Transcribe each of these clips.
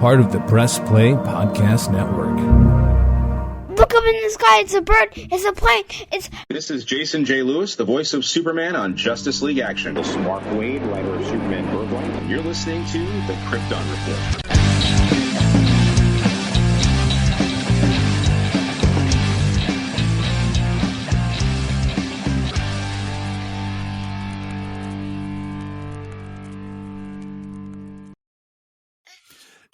part of the Press Play Podcast Network. Look up in the sky, it's a bird, it's a plane, This is Jason J. Lewis, the voice of Superman on Justice League Action. This is Mark Wade, writer of Superman Birthright. You're listening to the Krypton Report.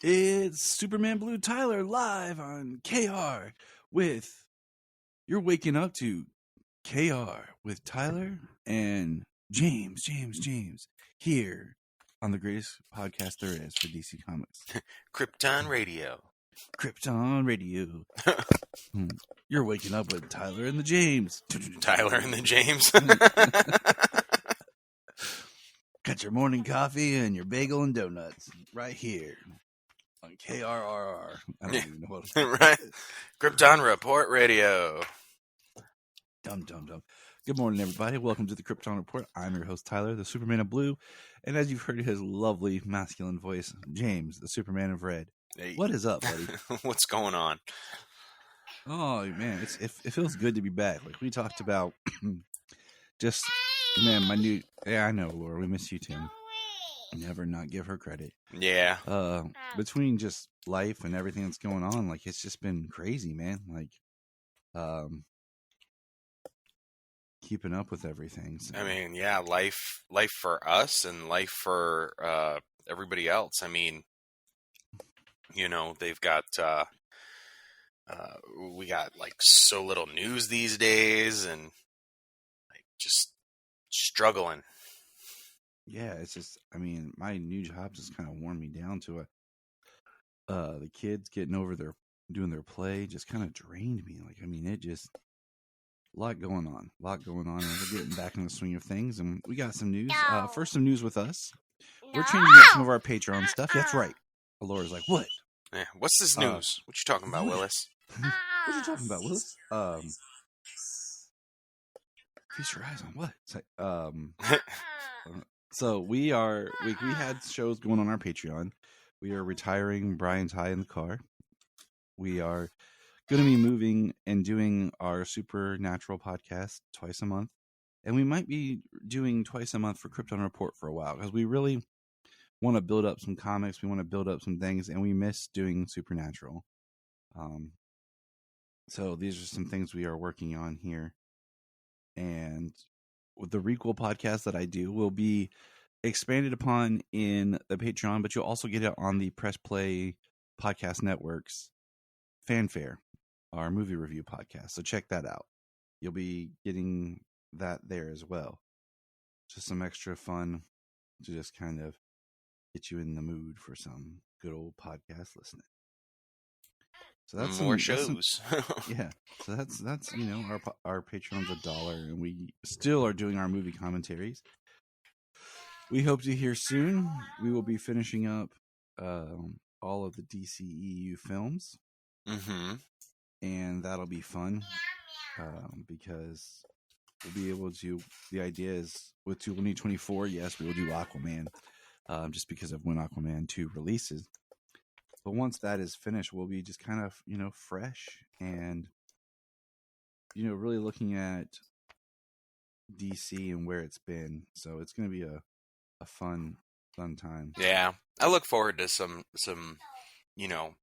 It's Superman Blue Tyler live on KR with... You're waking up to KR with Tyler and James here on the greatest podcast there is for DC Comics. Krypton Radio. You're waking up with Tyler and the James. Tyler and the James. Got your morning coffee and your bagel and donuts right here on KRRR. I don't even know what Right. Krypton Report Radio. Dum. Good morning, everybody. Welcome to the Krypton Report. I'm your host, Tyler, the Superman of Blue. And as you've heard his lovely masculine voice, James, the Superman of Red. Hey. What is up, buddy? What's going on? Oh, man, it feels good to be back. Like we talked about just, man, I know, Laura, we miss you, Tim. Never not give her credit. Yeah. Between just life and everything that's going on, like it's just been crazy, man. Like, keeping up with everything. So. I mean, yeah, life for us and life for everybody else. I mean, you know, they've got we got like so little news these days and like just struggling. Yeah, it's just, I mean, my new job just kind of worn me down to it. The kids getting over doing their play just kind of drained me. Like, I mean, it just, a lot going on, and we're getting back in the swing of things, and we got some news. First, some news with us. We're changing up some of our Patreon stuff. That's right. Laura's like, what? Yeah, what's this news? What you talking about, Willis? What are you talking about, Willis? Feast your eyes on what? It's like, so we had shows going on our Patreon. We are retiring Brian's High in the Car. We are going to be moving and doing our Supernatural podcast twice a month. And we might be doing twice a month for Krypton Report for a while because we really want to build up some comics. We want to build up some things, and we miss doing Supernatural. So these are some things we are working on here. And with the Requel podcast that I do will be expanded upon in the Patreon, but you'll also get it on the Press Play Podcast Network's Fanfare, our movie review podcast. So check that out. You'll be getting that there as well. Just some extra fun to just kind of get you in the mood for some good old podcast listening. So that's more shows. Yeah. So that's you know, our Patreon's $1, and we still are doing our movie commentaries. We hope to hear soon. We will be finishing up all of the DCEU films. Mm-hmm. And that'll be fun because we'll be able to. The idea is with 2024, yes, we will do Aquaman just because of when Aquaman 2 releases. But once that is finished, we'll be just kind of, you know, fresh and, you know, really looking at DC and where it's been. So it's going to be a fun time. Yeah, I look forward to some you know,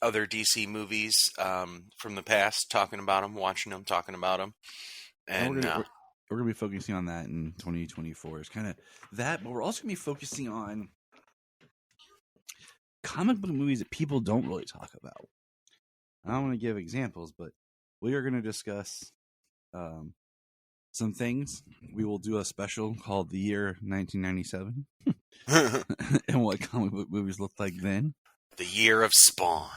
other DC movies from the past, talking about them, watching them, talking about them. And we're going to be focusing on that in 2024. It's kind of that, but we're also going to be focusing on comic book movies that people don't really talk about. I don't want to give examples, but we are going to discuss some things. We will do a special called The Year 1997 and what comic book movies looked like then. The Year of Spawn.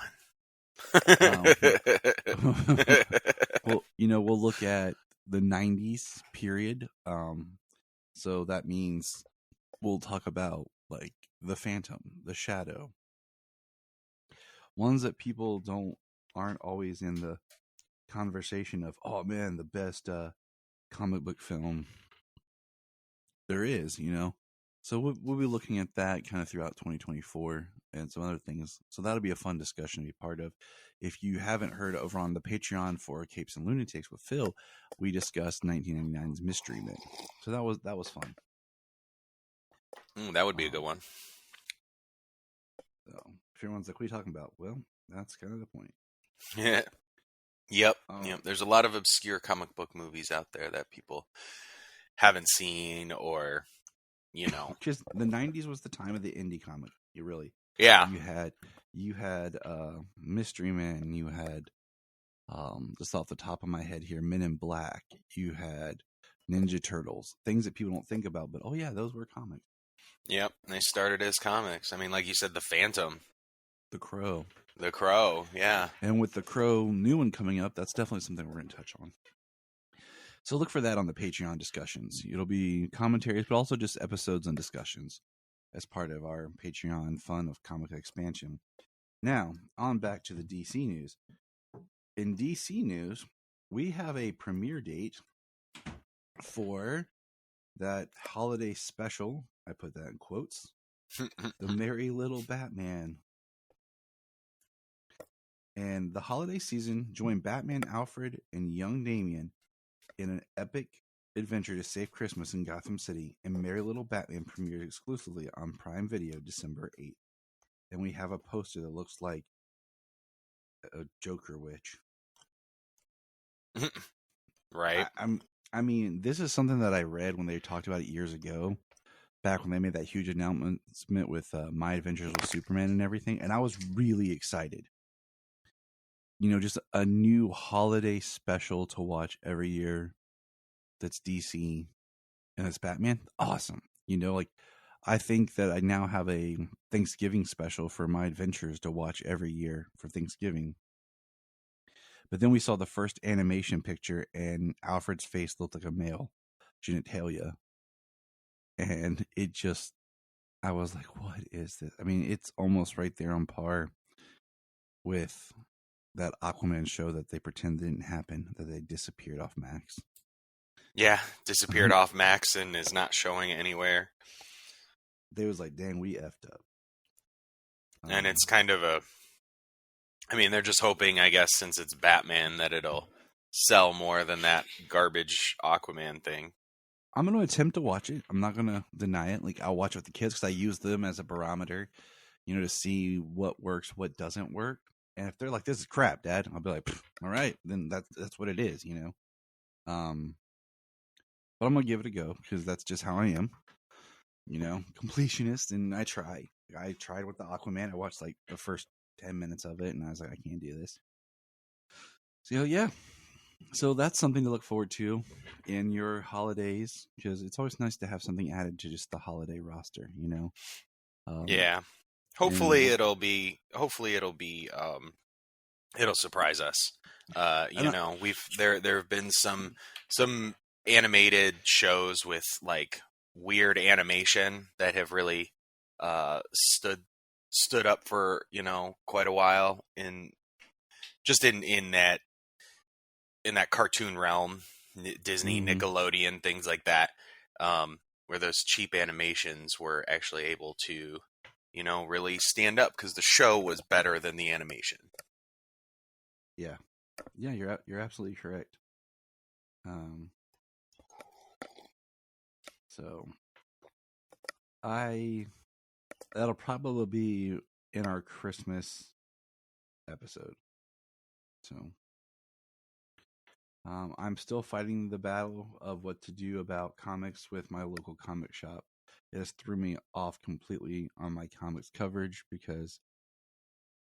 Well, you know, we'll look at the 90s period. So that means we'll talk about like The Phantom, The Shadow. Ones that people aren't always in the conversation of, oh man, the best comic book film there is, you know. So we'll be looking at that kind of throughout 2024. and some other things. So that'll be a fun discussion to be part of. If you haven't heard, over on the Patreon for Capes and Lunatics with Phil, we discussed 1999's Mystery Men. So that was fun. That would be a good one. So if everyone's like, what are you talking about? Well, that's kind of the point. Yeah. Yep. There's a lot of obscure comic book movies out there that people haven't seen, or, Because the 90s was the time of the indie comic. Yeah. You had Mystery Men. You had, just off the top of my head here, Men in Black. You had Ninja Turtles. Things that people don't think about, but oh yeah, those were comics. Yep. They started as comics. I mean, like you said, The Phantom. The Crow. The Crow, yeah. And with The Crow new one coming up, that's definitely something we're going to touch on. So look for that on the Patreon discussions. It'll be commentaries, but also just episodes and discussions as part of our Patreon fun of comic expansion. Now, on back to the DC news. In DC news, we have a premiere date for that holiday special. I put that in quotes. The Merry Little Batman. And the holiday season joined Batman, Alfred, and young Damian in an epic adventure to save Christmas in Gotham City. And Merry Little Batman premiered exclusively on Prime Video December 8th. And we have a poster that looks like a Joker witch. Right. I mean, this is something that I read when they talked about it years ago, back when they made that huge announcement with My Adventures with Superman and everything. And I was really excited. Just a new holiday special to watch every year that's DC and it's Batman. Awesome. I think that I now have a Thanksgiving special for My Adventures to watch every year for Thanksgiving. But then we saw the first animation picture and Alfred's face looked like a male genitalia. And I was like, what is this? I mean, it's almost right there on par with that Aquaman show that they pretend didn't happen, that they disappeared off Max. Yeah, disappeared off Max and is not showing anywhere. They was like, dang, we effed up. And it's kind of they're just hoping, I guess, since it's Batman, that it'll sell more than that garbage Aquaman thing. I'm going to attempt to watch it. I'm not going to deny it. Like, I'll watch it with the kids because I use them as a barometer, to see what works, what doesn't work. And if they're like, this is crap, Dad, I'll be like, all right, then that's what it is, But I'm going to give it a go because that's just how I am, completionist. And I tried with the Aquaman. I watched like the first 10 minutes of it and I was like, I can't do this. So yeah. So that's something to look forward to in your holidays, because it's always nice to have something added to just the holiday roster, Yeah. Hopefully it'll surprise us. There have been some animated shows with like weird animation that have really stood up for, quite a while in that cartoon realm, Disney, Nickelodeon, things like that, where those cheap animations were actually able to, really stand up because the show was better than the animation. Yeah, you're absolutely correct. So that'll probably be in our Christmas episode. So I'm still fighting the battle of what to do about comics with my local comic shop. It has threw me off completely on my comics coverage because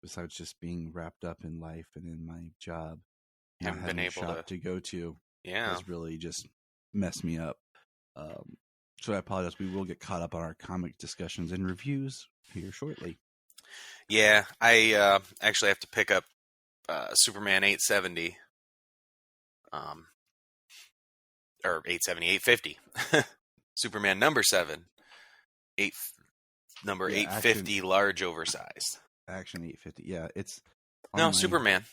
besides just being wrapped up in life and in my job, haven't been able to go to, yeah, has really just messed me up. So I apologize. We will get caught up on our comic discussions and reviews here shortly. Yeah, I actually have to pick up Superman 870. Or 870, 850. Superman number 7. Number 850, action, large, oversized. Action 850. Yeah, it's... Superman.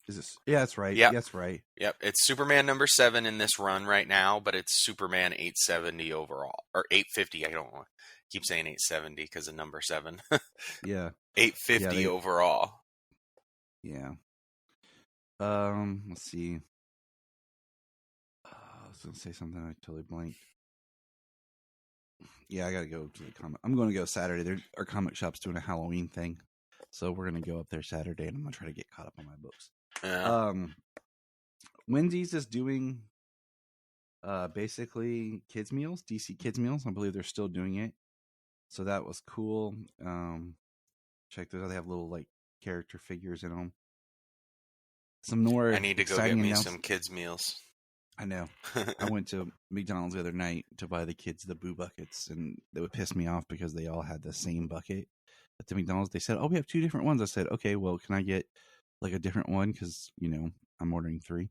Is this? Yeah, that's right. Yep. That's right. Yep, it's Superman number 7 in this run right now, but it's Superman 870 overall. Or 850, I don't know. Keep saying 870 because of number 7. Yeah. 850 overall. Yeah. Let's see. I was gonna say something. I totally blanked. Yeah, I gotta go to the comic. I'm going to go Saturday. Our comic shop's doing a Halloween thing, so we're gonna go up there Saturday, and I'm gonna try to get caught up on my books. Yeah. Wendy's is doing basically kids meals, DC kids meals. I believe they're still doing it, so that was cool. Check those out. They have little like character figures in them. Some more. I need to go get me some kids meals. I know. I went to McDonald's the other night to buy the kids the Boo Buckets, and they would piss me off because they all had the same bucket at the McDonald's. They said, "Oh, we have 2 different ones." I said, "Okay, well, can I get like a different one? Because I'm ordering 3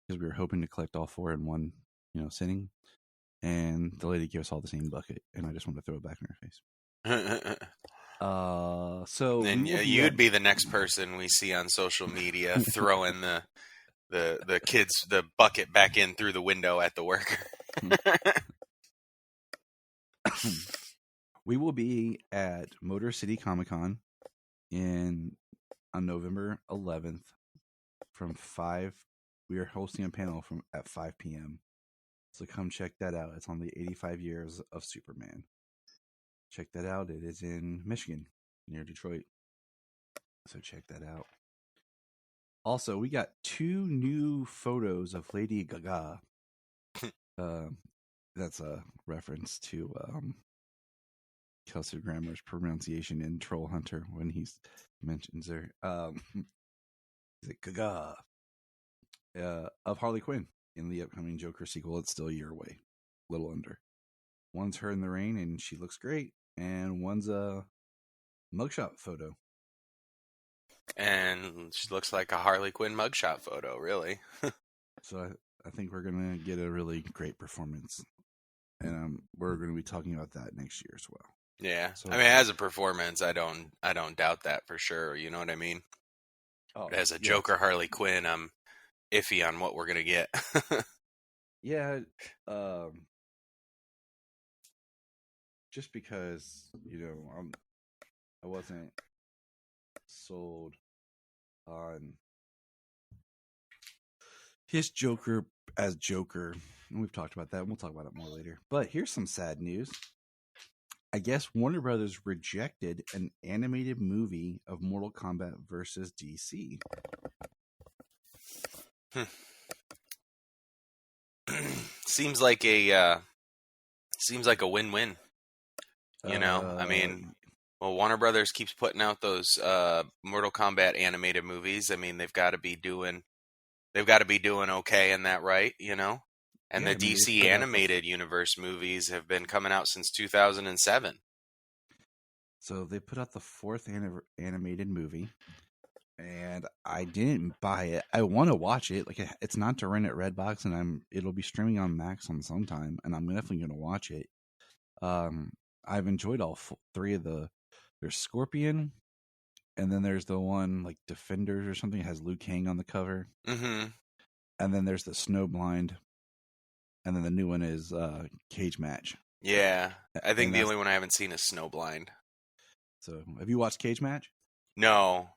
because we were hoping to collect all 4 in one sitting." And the lady gave us all the same bucket, and I just wanted to throw it back in her face. So and you'd be the next person we see on social media throwing the kids the bucket back in through the window at the worker. We will be at Motor City Comic Con on November 11th from 5. We are hosting a panel at 5 p.m. So come check that out. It's on the 85 years of Superman. Check that out. It is in Michigan, near Detroit. So check that out. Also, we got 2 new photos of Lady Gaga. That's a reference to Kelsey Grammer's pronunciation in Troll Hunter when he mentions her. Is it Gaga? Of Harley Quinn in the upcoming Joker sequel. It's still a year away, a little under. One's her in the rain, and she looks great, and one's a mugshot photo. And she looks like a Harley Quinn mugshot photo, really. So I think we're going to get a really great performance. And we're going to be talking about that next year as well. Yeah. So, I mean, as a performance, I don't doubt that for sure. You know what I mean? Oh, as a Joker Harley Quinn, I'm iffy on what we're going to get. Yeah. Just because, I wasn't sold on his Joker as Joker. And we've talked about that, and we'll talk about it more later. But here's some sad news. I guess Warner Brothers rejected an animated movie of Mortal Kombat versus DC. Seems like a win-win. I mean, well, Warner Brothers keeps putting out those Mortal Kombat animated movies. I mean, they've got to be doing okay in that, right? And the DC animated universe movies have been coming out since 2007. So they put out the 4th animated movie, and I didn't buy it. I want to watch it. Like, it's not to rent at Redbox, and it'll be streaming on Max on sometime, and I'm definitely going to watch it. I've enjoyed all 3 of there's Scorpion, and then there's the one like Defenders or something. It has Liu Kang on the cover. Mm-hmm. And then there's the Snowblind. And then the new one is Cage Match. Yeah. I think the only one I haven't seen is Snowblind. So, have you watched Cage Match? No.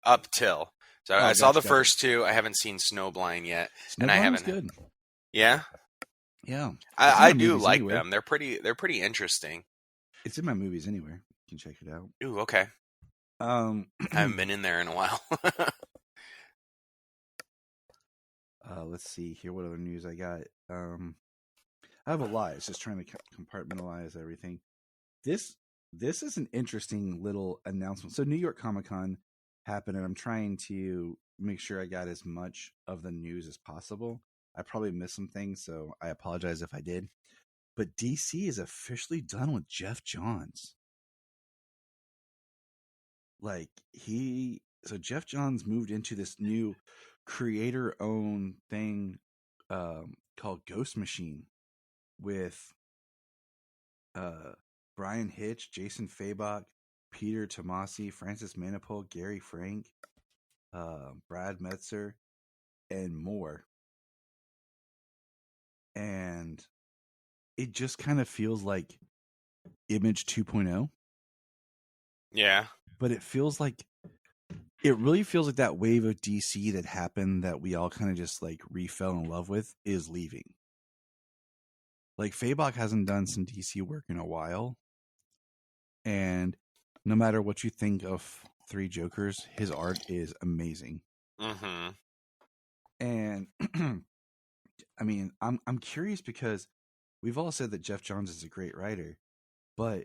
Up till. So I saw the first 2. I haven't seen Snowblind yet. And I haven't. Good. Yeah? Yeah. I do like them. They're pretty interesting. It's in my movies anywhere. You can check it out. Ooh, okay. I haven't been in there in a while. Let's see here. What other news I got? I have a lot. It's just trying to compartmentalize everything. This is an interesting little announcement. So New York Comic Con happened, and I'm trying to make sure I got as much of the news as possible. I probably missed some things, so I apologize if I did. But DC is officially done with Jeff Johns. So Jeff Johns moved into this new creator-owned thing called Ghost Machine with Brian Hitch, Jason Fabok, Peter Tomasi, Francis Manipul, Gary Frank, Brad Metzer, and more. And it just kind of feels like Image 2.0. Yeah. But it really feels like that wave of DC that happened that we all kind of just like fell in love with is leaving. Like Fabok hasn't done some DC work in a while. And no matter what you think of Three Jokers, his art is amazing. Mm-hmm. And I mean, I'm curious because we've all said that Jeff Johns is a great writer, but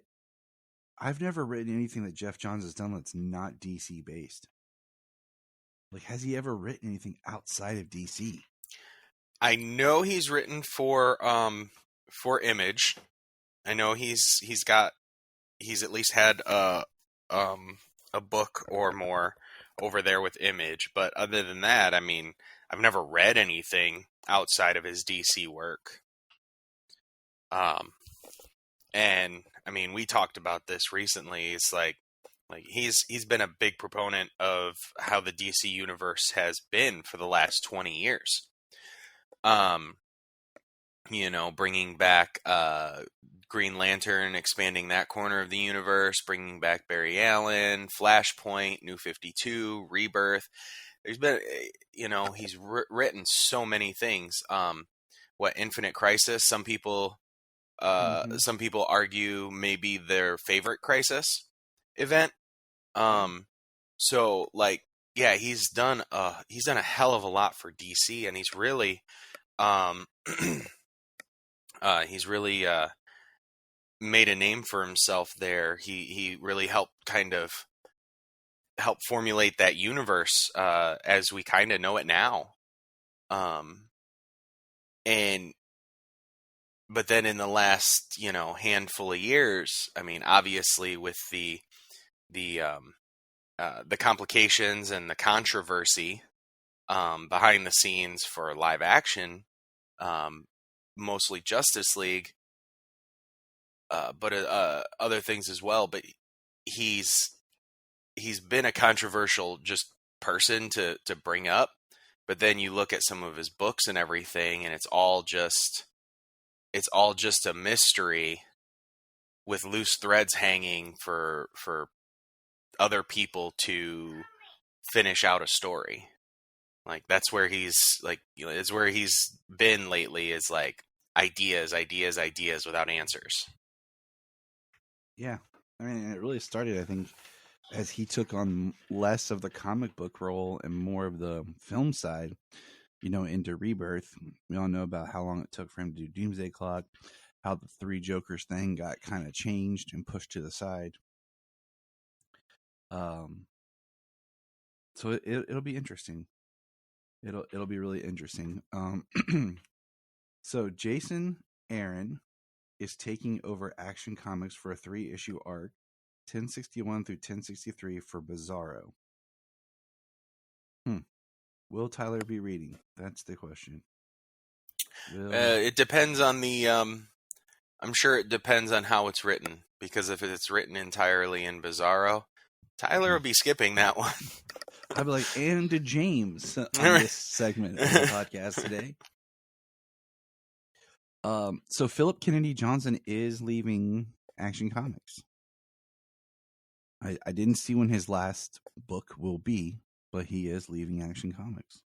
I've never written anything that Jeff Johns has done that's not DC based. Like, has he ever written anything outside of DC? I know he's written for Image. I know he's at least had a book or more over there with Image, but other than that, I mean, I've never read anything outside of his DC work. And I mean, we talked about this recently. It's like he's been a big proponent of how the DC universe has been for the last 20 years. Bringing back Green Lantern, expanding that corner of the universe, bringing back Barry Allen, Flashpoint, New 52, Rebirth. There's been, he's written so many things. Infinite Crisis? Some people argue maybe their favorite Crisis event. So like, yeah, he's done a hell of a lot for DC, and he's really, made a name for himself there. He really helped formulate that universe as we kind of know it now. But then in the last, handful of years, I mean, obviously with the complications and the controversy behind the scenes for live action, mostly Justice League, but other things as well. But he's been a controversial just person to bring up. But then you look at some of his books and everything, and it's all just a mystery with loose threads hanging for other people to finish out a story. Like that's where it's where he's been lately, is like ideas without answers. Yeah. I mean, it really started, I think, as he took on less of the comic book role and more of the film side, into Rebirth. We all know about how long it took for him to do Doomsday Clock, how the Three Jokers thing got kind of changed and pushed to the side. So it'll be interesting. It'll be really interesting. So Jason Aaron is taking over Action Comics for a 3-issue arc, 1061 through 1063 for Bizarro. Will Tyler be reading? That's the question. It depends on the. I'm sure it depends on how it's written, because if it's written entirely in Bizarro, Tyler will be skipping that one. I'd be like, and to James on this segment of the podcast today. So Philip Kennedy Johnson is leaving Action Comics. I didn't see when his last book will be, but he is leaving Action Comics.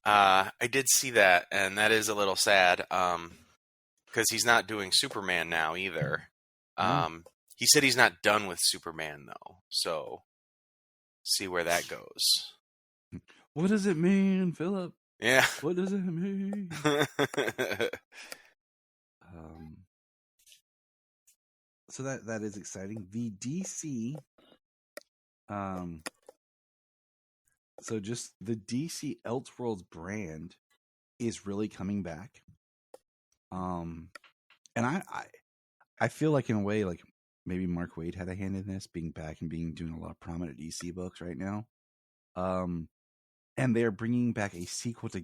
I did see that, and that is a little sad, because he's not doing Superman now either. He said he's not done with Superman, though, so see where that goes. What does it mean, Philip? Yeah. What does it mean? So that is exciting. The DC, so just the DC Elseworlds brand is really coming back. And I feel like in a way, like maybe Mark Waid had a hand in this, being back and doing a lot of prominent DC books right now. And they're bringing back a sequel to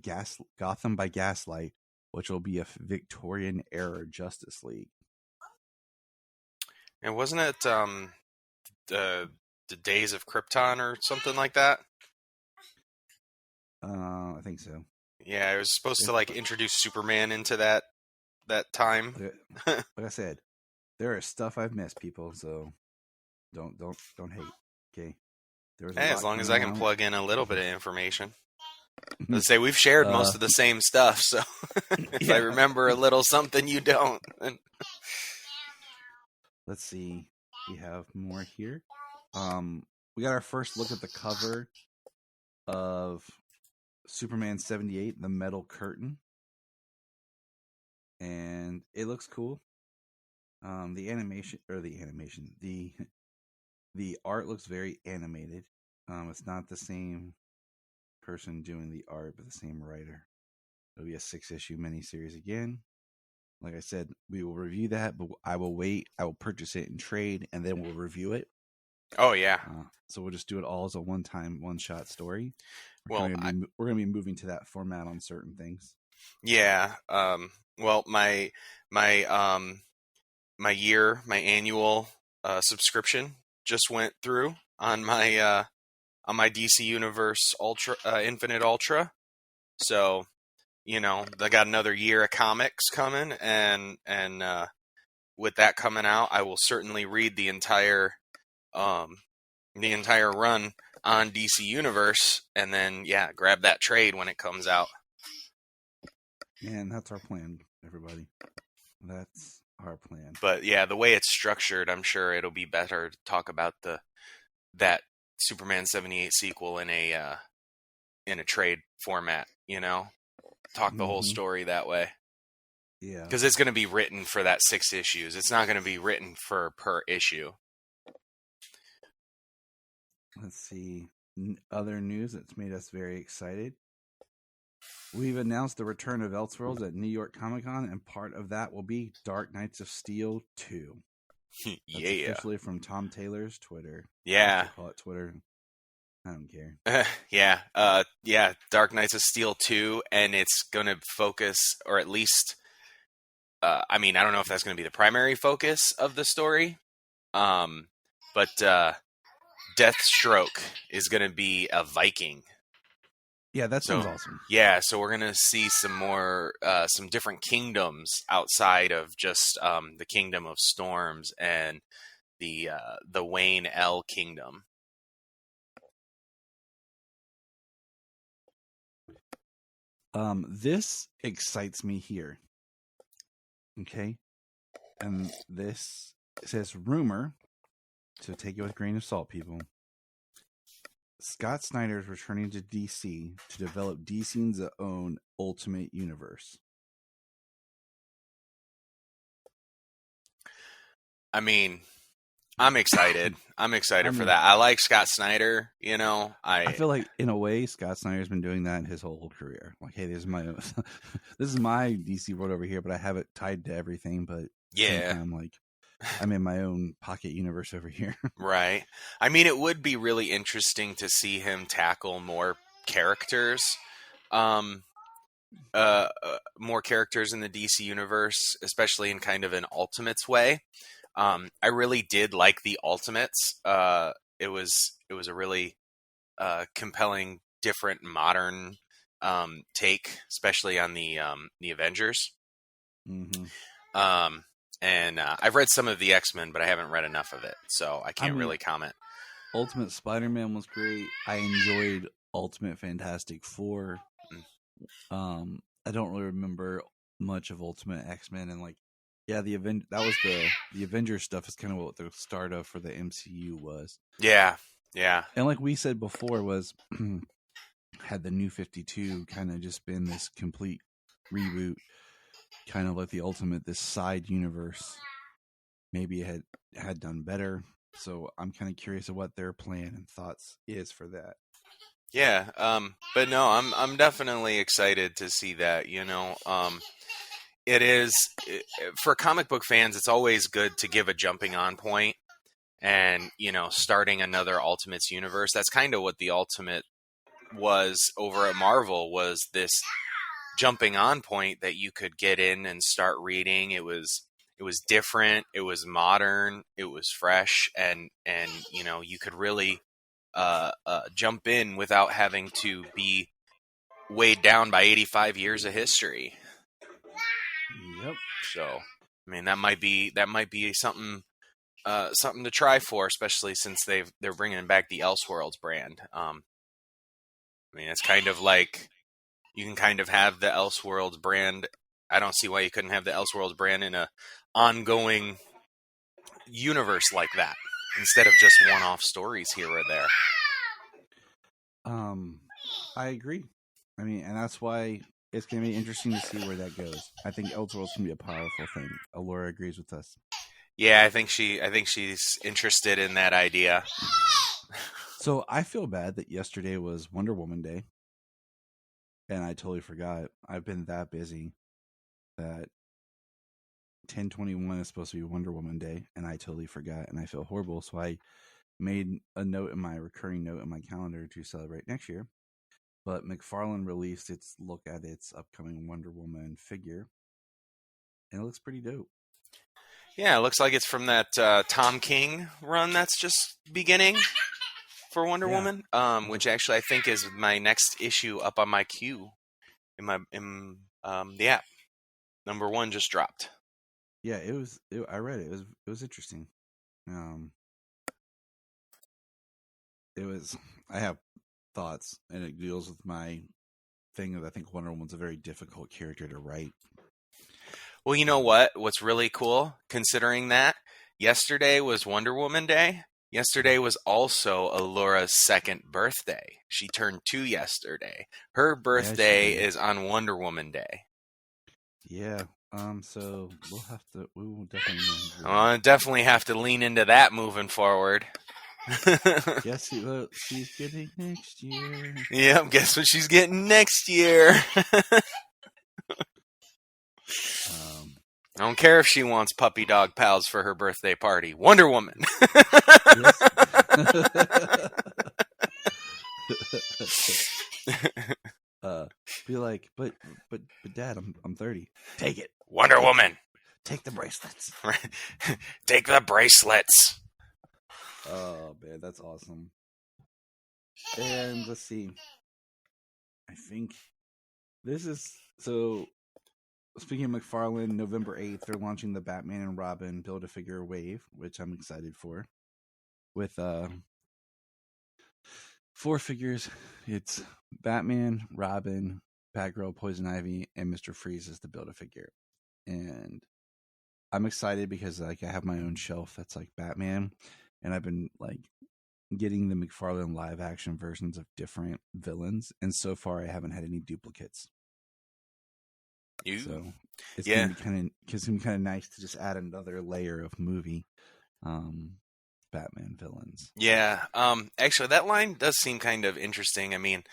Gotham by Gaslight, which will be a Victorian era Justice League. And wasn't it the Days of Krypton or something like that? I think so. Yeah, it was supposed to like introduce Superman into that that time. Like I said, there is stuff I've missed, people. So don't hate. Okay. Hey, as long as I can plug in a little bit of information. Let's say we've shared most of the same stuff, so if I remember a little something you don't. Let's see. We have more here. We got our first look at the cover of Superman 78, The Metal Curtain. And it looks cool. The art looks very animated. It's not the same person doing the art, but the same writer. It'll be a 6-issue miniseries again. Like I said, we will review that, but I will wait. I will purchase it in trade, and then we'll review it. Oh, yeah. So we'll just do it all as a one-shot story. We're Well, going to be moving to that format on certain things. Yeah. Well, my annual subscription just went through on my DC Universe Ultra Infinite Ultra. So, I got another year of comics coming, and with that coming out, I will certainly read the entire run on DC Universe, and then grab that trade when it comes out. And that's our plan, everybody. That's our plan. But yeah, the way it's structured, I'm sure it'll be better to talk about that Superman 78 sequel in a trade format, talk the whole story that way. Yeah. Because it's going to be written for that 6 issues. It's not going to be written for per issue. Let's see. Other news that's made us very excited. We've announced the return of Elseworlds at New York Comic Con, and part of that will be Dark Knights of Steel 2. That's officially from Tom Taylor's Twitter. Yeah. I call it Twitter. I don't care. Dark Knights of Steel 2, and it's going to focus, or at least, I don't know if that's going to be the primary focus of the story, but Deathstroke is going to be a Viking. Yeah, that sounds awesome. Yeah, so we're gonna see some more, some different kingdoms outside of just the Kingdom of Storms and the Wayne L Kingdom. This excites me here. Okay, and this says rumor, so take it with a grain of salt, people. Scott Snyder is returning to DC to develop DC's own Ultimate Universe. I'm excited. I'm excited for that. I like Scott Snyder. I feel like in a way Scott Snyder's been doing that his whole career. Like, hey, this is my DC world over here, but I have it tied to everything. But I'm in my own pocket universe over here. Right. It would be really interesting to see him tackle more characters, more characters in the DC universe, especially in kind of an Ultimates way. I really did like the Ultimates. It was a really compelling, different, modern take, especially on the Avengers. Mm-hmm. And I've read some of the X-Men, but I haven't read enough of it, so I can't really comment. Ultimate Spider-Man was great. I enjoyed Ultimate Fantastic Four. I don't really remember much of Ultimate X-Men, and that was the Avengers stuff is kind of what the start of for the MCU was. Yeah. And like we said before, was had the New 52 kind of just been this complete reboot, kind of like the Ultimate, this side universe, maybe it had done better. So I'm kind of curious of what their plan and thoughts is for that. Yeah, but no, I'm definitely excited to see that. It is for comic book fans. It's always good to give a jumping on point, and starting another Ultimates universe. That's kind of what the Ultimate was over at Marvel, was this jumping on point that you could get in and start reading. It was different, it was modern, it was fresh, and you could really jump in without having to be weighed down by 85 years of history. Yep. So, I mean, that might be something to try for, especially since they're bringing back the Elseworlds brand. I mean, it's kind of like you can kind of have the Elseworlds brand. I don't see why you couldn't have the Elseworlds brand in a ongoing universe like that instead of just one-off stories here or there. I agree. I mean, and that's why it's going to be interesting to see where that goes. I think Elseworlds can be a powerful thing. Alora agrees with us. Yeah, I think she's interested in that idea. So I feel bad that yesterday was Wonder Woman Day, and I totally forgot. I've been that busy that 10/21 is supposed to be Wonder Woman Day, and I totally forgot, and I feel horrible. So I made a note in my recurring note in my calendar to celebrate next year. But McFarlane released its look at its upcoming Wonder Woman figure, and it looks pretty dope. Yeah, it looks like it's from that Tom King run that's just beginning for Wonder Woman, which actually I think is my next issue up on my queue in the app. Number 1 just dropped. Yeah, I read it. It was interesting. I have thoughts, and it deals with my thing of I think Wonder Woman's a very difficult character to write. Well, you know what? What's really cool, considering that yesterday was Wonder Woman Day. Yesterday was also Alora's 2nd birthday. She turned 2 yesterday. Her birthday is on Wonder Woman Day. Yeah. So we will definitely know. I'll definitely have to lean into that moving forward. Guess what she's getting next year. Yep, guess what she's getting next year. I don't care if she wants puppy dog pals for her birthday party. Wonder Woman. Be like, but Dad, I'm 30. Take it. Wonder Woman. Take the bracelets. Take the bracelets. Oh man, that's awesome. And let's see. I think this is so. Speaking of McFarlane, November 8th, they're launching the Batman and Robin Build-A-Figure wave, which I'm excited for. With 4 figures. It's Batman, Robin, Batgirl, Poison Ivy, and Mr. Freeze as the Build-A-Figure. And I'm excited because like I have my own shelf that's like Batman, and I've been like getting the McFarlane live action versions of different villains, and so far I haven't had any duplicates. So it's gonna be kind of nice to just add another layer of movie Batman villains. Yeah, actually that line does seem kind of interesting. I mean,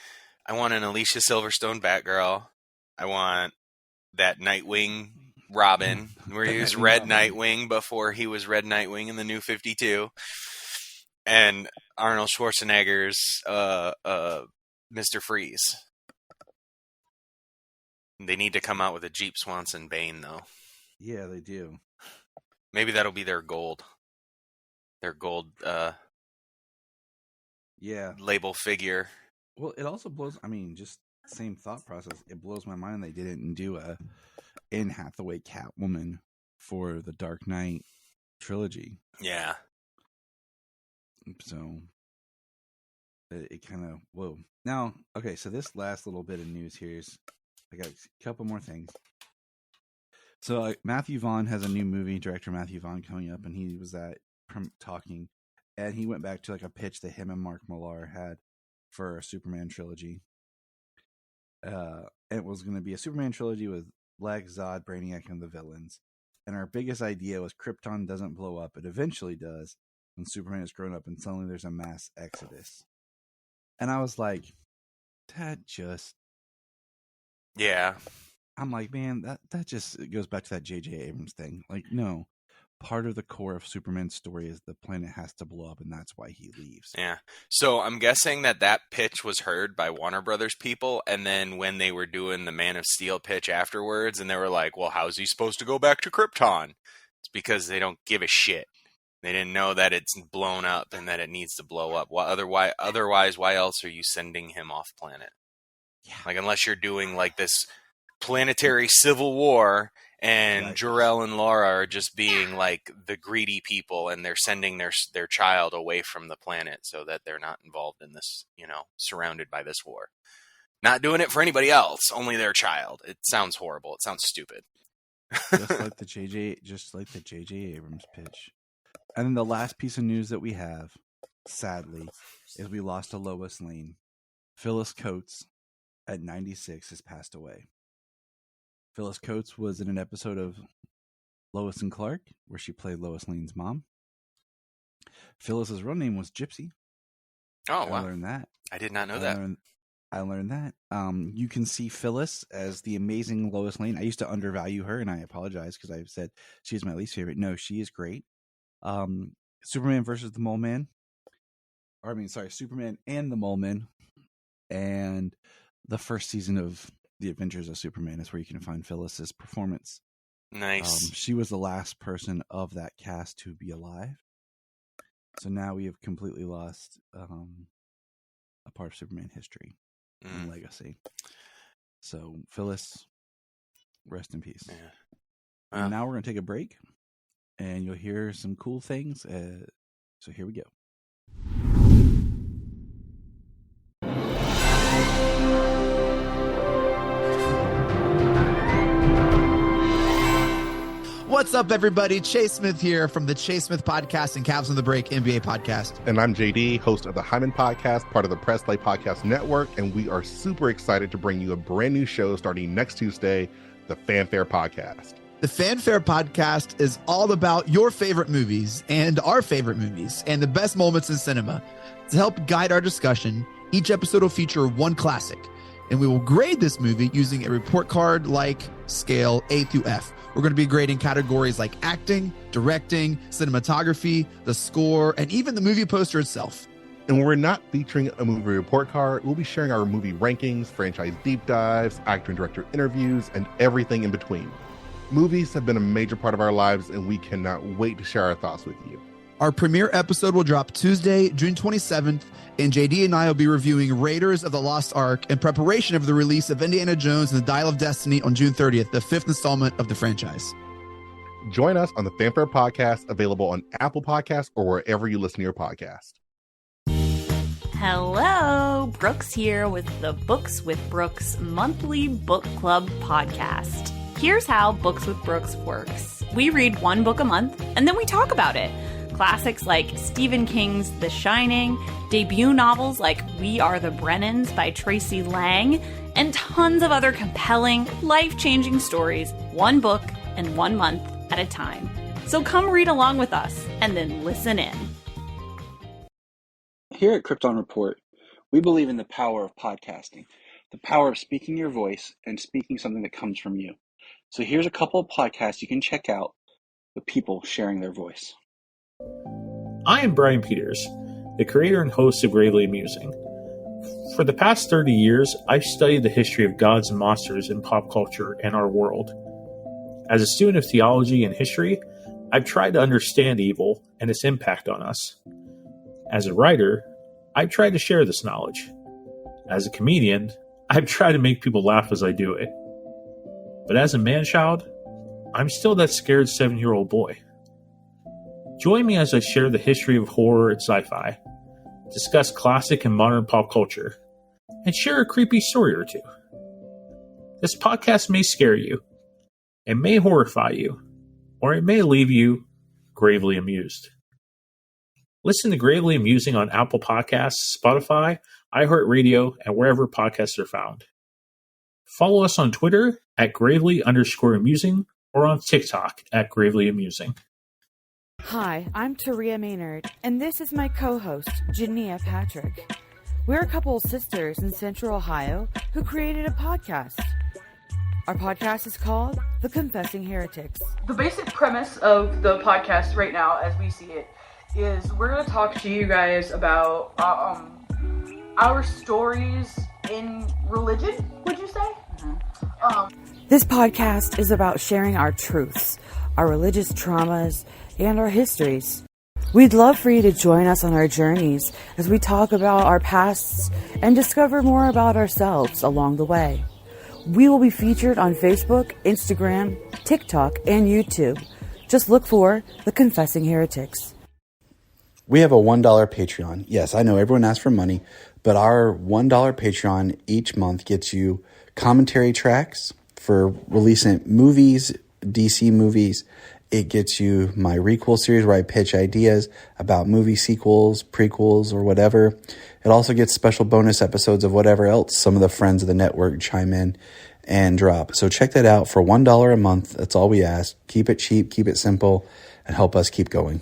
I want an Alicia Silverstone Batgirl. I want that Nightwing Robin, where he was Red Nightwing before he was Red Nightwing in the New 52, and Arnold Schwarzenegger's Mr. Freeze. They need to come out with a Jeep Swanson Bane, though. Yeah, they do. Maybe that'll be their gold. Label figure. Well, it also blows. I mean, just same thought process. It blows my mind they didn't do a Anne Hathaway Catwoman for the Dark Knight trilogy. Yeah. So it kind of whoa. Now, okay, so this last little bit of news here is I got a couple more things. So Matthew Vaughn has a new movie, director Matthew Vaughn, coming up, and he was talking, and he went back to like a pitch that him and Mark Millar had for a Superman trilogy. It was going to be a Superman trilogy with Lex, Zod, Brainiac, and the villains. And our biggest idea was Krypton doesn't blow up. It eventually does when Superman is grown up, and suddenly there's a mass exodus. And I was like, that just... Yeah. I'm like, man, that just goes back to that J.J. Abrams thing. Like, no. Part of the core of Superman's story is the planet has to blow up, and that's why he leaves. Yeah. So I'm guessing that pitch was heard by Warner Brothers people, and then when they were doing the Man of Steel pitch afterwards, and they were like, well, how's he supposed to go back to Krypton? It's because they don't give a shit. They didn't know that it's blown up and that it needs to blow up. Otherwise, why else are you sending him off planet? Yeah. Like, unless you're doing like this planetary civil war And Jor-El and Laura are just being like the greedy people, and they're sending their child away from the planet so that they're not involved in this, surrounded by this war. Not doing it for anybody else, only their child. It sounds horrible. It sounds stupid. just like the J.J. Abrams pitch. And then the last piece of news that we have, sadly, is we lost a Lois Lane. Phyllis Coats, at 96, has passed away. Phyllis Coats was in an episode of Lois and Clark, where she played Lois Lane's mom. Phyllis's real name was Gypsy. Oh, wow. I learned that. I did not know that. I learned that. You can see Phyllis as the amazing Lois Lane. I used to undervalue her, and I apologize because I've said she's my least favorite. No, she is great. Superman versus the Mole Man. Superman and the Mole Man. And the first season of The Adventures of Superman is where you can find Phyllis's performance. Nice. She was the last person of that cast to be alive. So now we have completely lost a part of Superman history and legacy. So Phyllis, rest in peace. Yeah. And now we're going to take a break, and you'll hear some cool things. So here we go. What's up, everybody? Chase Smith here from the Chase Smith Podcast and Cavs on the Break NBA Podcast. And I'm JD, host of the Hyman Podcast, part of the Press Play Podcast Network, and we are super excited to bring you a brand new show starting next Tuesday, the Fanfare Podcast. The Fanfare Podcast is all about your favorite movies and our favorite movies and the best moments in cinema. To help guide our discussion, each episode will feature one classic, and we will grade this movie using a report card-like scale A through F. We're going to be grading categories like acting, directing, cinematography, the score, and even the movie poster itself. And when we're not featuring a movie report card, we'll be sharing our movie rankings, franchise deep dives, actor and director interviews, and everything in between. Movies have been a major part of our lives, and we cannot wait to share our thoughts with you. Our premiere episode will drop Tuesday, June 27th, and JD and I will be reviewing Raiders of the Lost Ark in preparation of the release of Indiana Jones and the Dial of Destiny on June 30th, the 5th installment of the franchise. Join us on the Fanfare Podcast, available on Apple Podcasts or wherever you listen to your podcast. Hello, Brooks here with the Books with Brooks monthly book club podcast. Here's how Books with Brooks works. We read one book a month, and then we talk about it. Classics like Stephen King's The Shining, debut novels like We Are the Brennans by Tracy Lang, and tons of other compelling, life-changing stories, one book and 1 month at a time. So come read along with us, and then listen in. Here at Krypton Report, we believe in the power of podcasting, the power of speaking your voice and speaking something that comes from you. So here's a couple of podcasts you can check out with people sharing their voice. I am Brian Peters, the creator and host of Gravely Amusing. For the past 30 years, I've studied the history of gods and monsters in pop culture and our world. As a student of theology and history, I've tried to understand evil and its impact on us. As a writer, I've tried to share this knowledge. As a comedian, I've tried to make people laugh as I do it. But as a man-child, I'm still that scared 7-year-old boy. Join me as I share the history of horror and sci-fi, discuss classic and modern pop culture, and share a creepy story or two. This podcast may scare you, it may horrify you, or it may leave you gravely amused. Listen to Gravely Amusing on Apple Podcasts, Spotify, iHeartRadio, and wherever podcasts are found. Follow us on Twitter at Gravely_Amusing or on TikTok at Gravely Amusing. Hi, I'm Taria Maynard, and this is my co-host, Jania Patrick. We're a couple of sisters in Central Ohio who created a podcast. Our podcast is called The Confessing Heretics. The basic premise of the podcast right now, as we see it, is we're going to talk to you guys about our stories in religion, would you say? This podcast is about sharing our truths, our religious traumas, and our histories. We'd love for you to join us on our journeys as we talk about our pasts and discover more about ourselves along the way. We will be featured on Facebook, Instagram, TikTok, and YouTube. Just look for The Confessing Heretics. We have a $1 Patreon. Yes, I know everyone asks for money, but our $1 Patreon each month gets you commentary tracks for releasing movies, DC movies. It gets you my requel series where I pitch ideas about movie sequels, prequels, or whatever. It also gets special bonus episodes of whatever else some of the friends of the network chime in and drop. So check that out for $1 a month. That's all we ask. Keep it cheap, keep it simple, and help us keep going.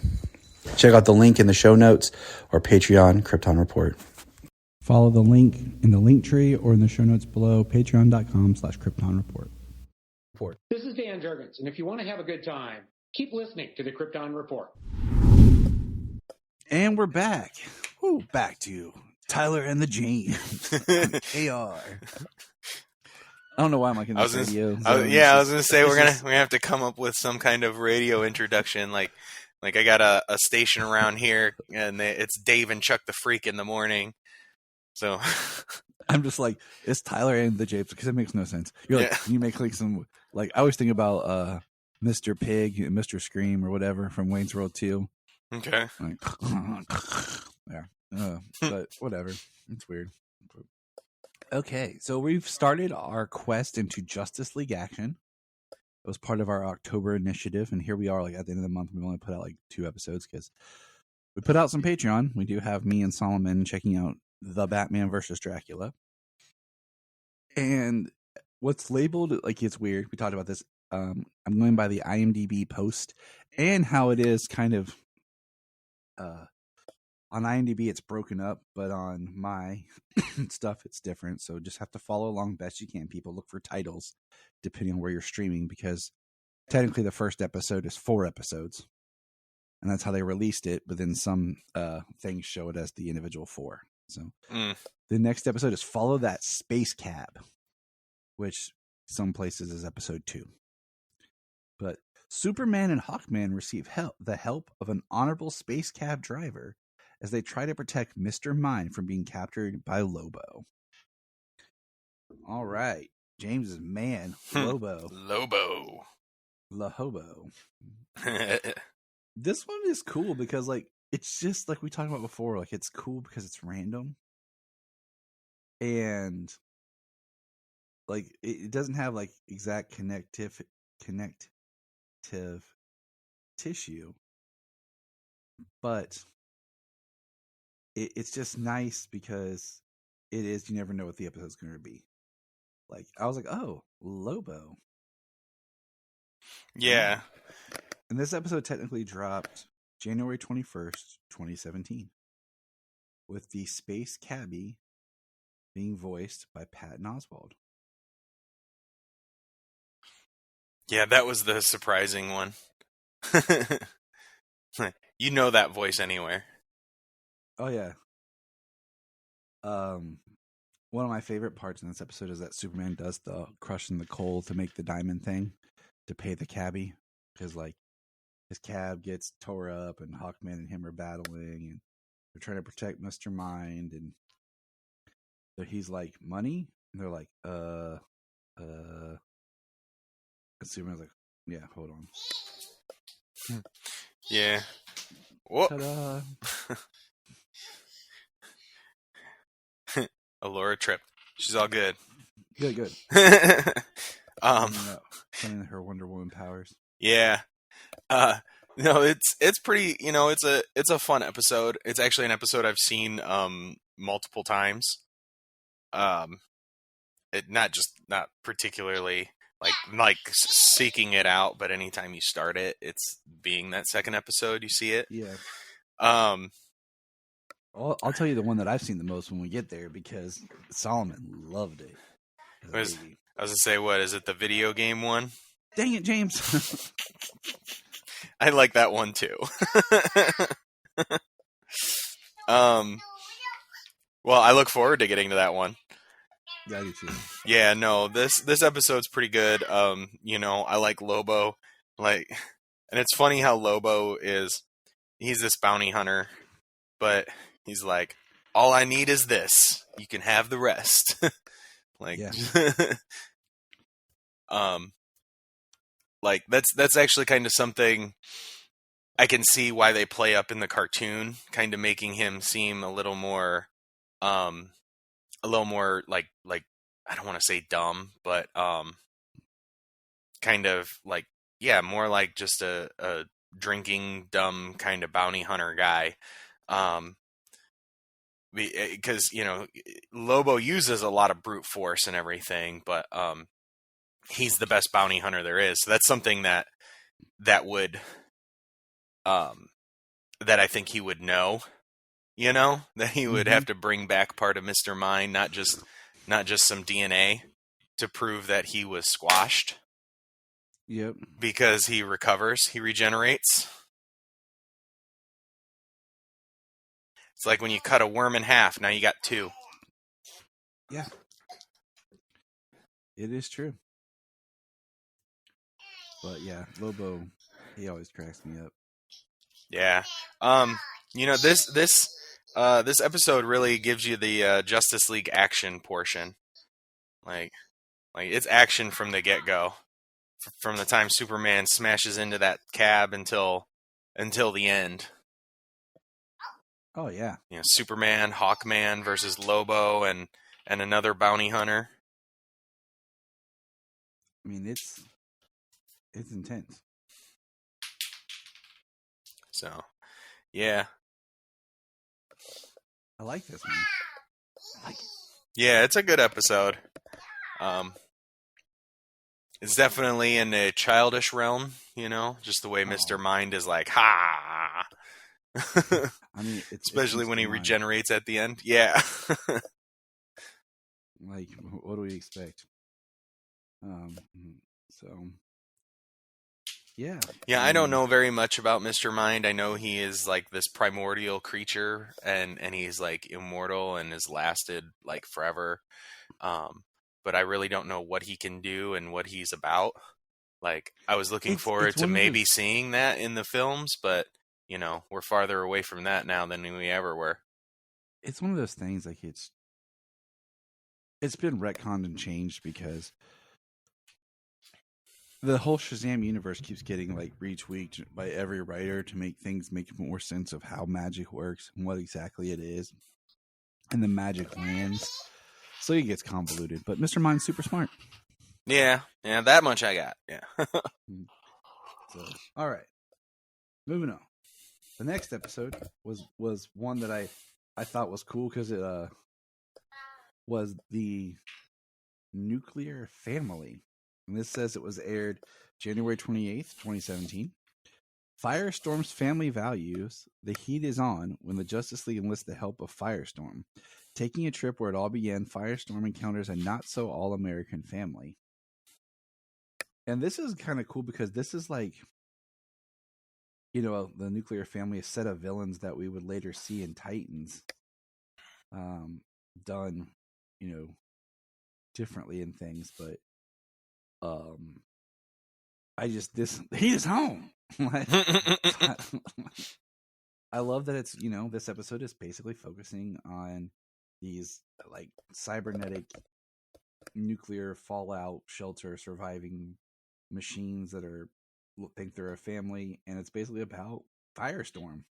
Check out the link in the show notes or Patreon Krypton Report. Follow the link in the link tree or in the show notes below, patreon.com/Krypton Report. This is Dan Jurgens, and if you want to have a good time, keep listening to the Krypton Report. And we're back. Woo, back to Tyler and the James. AR. I don't know why I'm like in this radio. I was gonna say we're gonna have to come up with some kind of radio introduction. Like I got a station around here, and it's Dave and Chuck the Freak in the morning. So I'm just like, it's Tyler and the Japes because it makes no sense. You're like, you make like some, like, I always think about Mr. Pig and Mr. Scream or whatever from Wayne's World 2. Okay. Like, yeah. But whatever. It's weird. Okay. So we've started our quest into Justice League Action. It was part of our October initiative. And here we are, like, at the end of the month. We've only put out like 2 episodes because we put out some Patreon. We do have me and Solomon checking out The Batman versus Dracula. And what's labeled, like, it's weird. We talked about this. I'm going by the IMDb post and how it is kind of on IMDb it's broken up, but on my stuff it's different. So just have to follow along best you can. People look for titles depending on where you're streaming, because technically the first episode is 4 episodes. And that's how they released it, but then some things show it as the individual 4. So the next episode is Follow That Space Cab, which some places is episode 2. But Superman and Hawkman receive the help of an honorable space cab driver as they try to protect Mr. Mind from being captured by Lobo. All right. James's man, Lobo. La Hobo. This one is cool because, like, it's just like we talked about before. Like, it's cool because it's random. And, like, it doesn't have, like, exact connective tissue. But it's just nice because it is, you never know what the episode's going to be. Like, I was like, oh, Lobo. Yeah. And this episode technically dropped January 21st, 2017. With the space cabbie being voiced by Patton Oswalt. Yeah, that was the surprising one. You know that voice anywhere. Oh, yeah. One of my favorite parts in this episode is that Superman does the crushing the coal to make the diamond thing to pay the cabbie. Because, like, his cab gets tore up and Hawkman and him are battling and they're trying to protect Mr. Mind. And so he's like, money? And they're like, And Superman's like, yeah, hold on. Yeah. Whoa. Ta-da. Allura Tripp. She's all good. Good. Finding her Wonder Woman powers. Yeah. No, it's pretty, it's a fun episode. It's actually an episode I've seen multiple times. Not particularly like seeking it out, but anytime you start it, it's being that second episode you see it. Yeah. I'll tell you the one that I've seen the most when we get there because Solomon loved it. I was gonna say, what is it? The video game one? Dang it, James! I like that one too. Well, I look forward to getting to that one. Yeah, I do too. Yeah, no, this episode's pretty good. I like Lobo, and it's funny how Lobo he's this bounty hunter, but he's like, all I need is this. You can have the rest. Like that's actually kind of something I can see why they play up in the cartoon, kind of making him seem a little more like I don't want to say dumb, but kind of like, yeah, more like just a drinking dumb kind of bounty hunter guy. Because Lobo uses a lot of brute force and everything, but he's the best bounty hunter there is. So that's something that would that I think he would know, that he would have to bring back part of Mr. Mind, not just some DNA to prove that he was squashed. Yep. Because he recovers, he regenerates. It's like when you cut a worm in half, now you got two. Yeah. It is true. But yeah, Lobo, he always cracks me up. Yeah. This episode really gives you the Justice League action portion. Like it's action from the get-go. From the time Superman smashes into that cab until the end. Oh yeah. Superman, Hawkman versus Lobo and another bounty hunter. I mean, it's intense. So, yeah. I like this one. Yeah, it's a good episode. It's definitely in a childish realm, just the way Mr. Mind is like, ha! I mean, especially when he regenerates at the end. Yeah. Like, what do we expect? So, yeah. Yeah, I don't know very much about Mr. Mind. I know he is like this primordial creature, and he's like immortal and has lasted like forever. But I really don't know what he can do and what he's about. Like, I was looking forward to maybe seeing that in the films, but we're farther away from that now than we ever were. It's one of those things, like it's been retconned and changed because the whole Shazam universe keeps getting like retweaked by every writer to make things make more sense of how magic works and what exactly it is and the magic lands. So it gets convoluted, but Mr. Mind's super smart. Yeah, that much I got. Yeah. So, all right, moving on. The next episode was one that I thought was cool because it was the Nuclear Family, and this says it was aired January 28th, 2017. Firestorm's family values: the heat is on when the Justice League enlists the help of Firestorm. Taking a trip where it all began, Firestorm encounters a not so all-American family. And this is kind of cool because this is like, the Nuclear Family, a set of villains that we would later see in Titans, done, differently in things. But he is home. I love that it's, this episode is basically focusing on these like cybernetic nuclear fallout shelter surviving machines that think they're a family, and it's basically about Firestorm.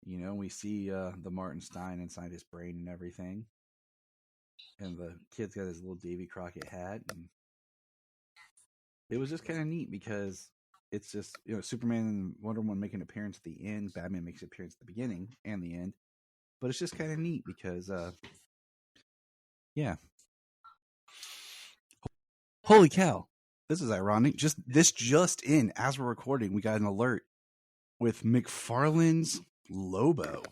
We see the Martin Stein inside his brain and everything, and the kid's got his little Davy Crockett hat, and it was just kind of neat because it's just Superman and Wonder Woman make an appearance at the end, Batman makes an appearance at the beginning and the end, but it's just kind of neat because yeah, holy cow. This is ironic. Just in, as we're recording, we got an alert with McFarlane's Lobo.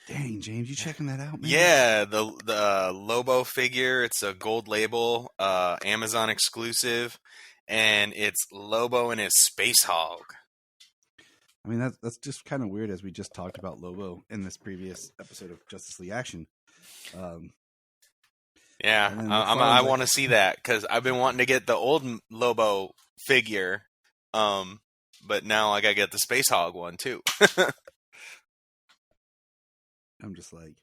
Dang, James, you checking that out, man? Yeah, the Lobo figure. It's a gold label, Amazon exclusive, and it's Lobo and his Space Hog. I mean, that's just kind of weird, as we just talked about Lobo in this previous episode of Justice League Action. Yeah, I want to see that because I've been wanting to get the old Lobo figure, but now I gotta get the Space Hog one too. I'm just like,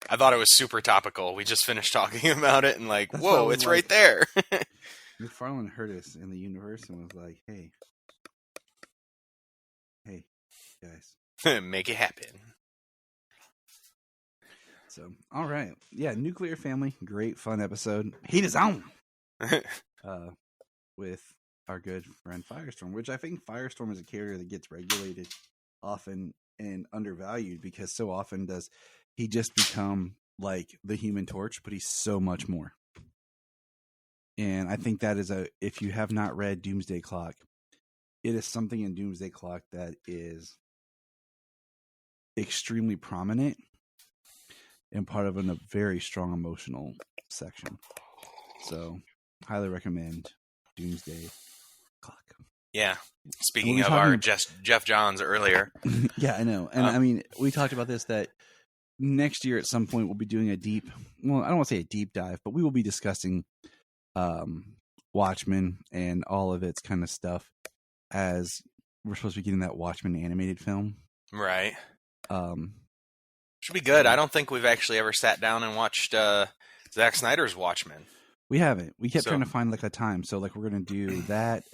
I thought it was super topical. We just finished talking about it and like, That's why I whoa, was it's like- right there. McFarlane heard us in the universe and was like, hey, guys. Make it happen. So, all right. Yeah, Nuclear Family. Great, fun episode. Heat is on! With our good friend Firestorm, which I think Firestorm is a character that gets regulated often and undervalued because so often does he just become like the Human Torch, but he's so much more. And I think that is if you have not read Doomsday Clock, it is something in Doomsday Clock that is extremely prominent and part of a very strong emotional section. So, highly recommend Doomsday Clock. Yeah. Speaking of our Jeff Johns earlier. Yeah, I know. And I mean, we talked about this, that next year at some point we'll be doing I don't want to say a deep dive, but we will be discussing Watchmen and all of its kind of stuff as we're supposed to be getting that Watchmen animated film. Right. Should be good. I don't think we've actually ever sat down and watched Zack Snyder's Watchmen. We haven't. We kept trying to find like a time. So like we're going to do that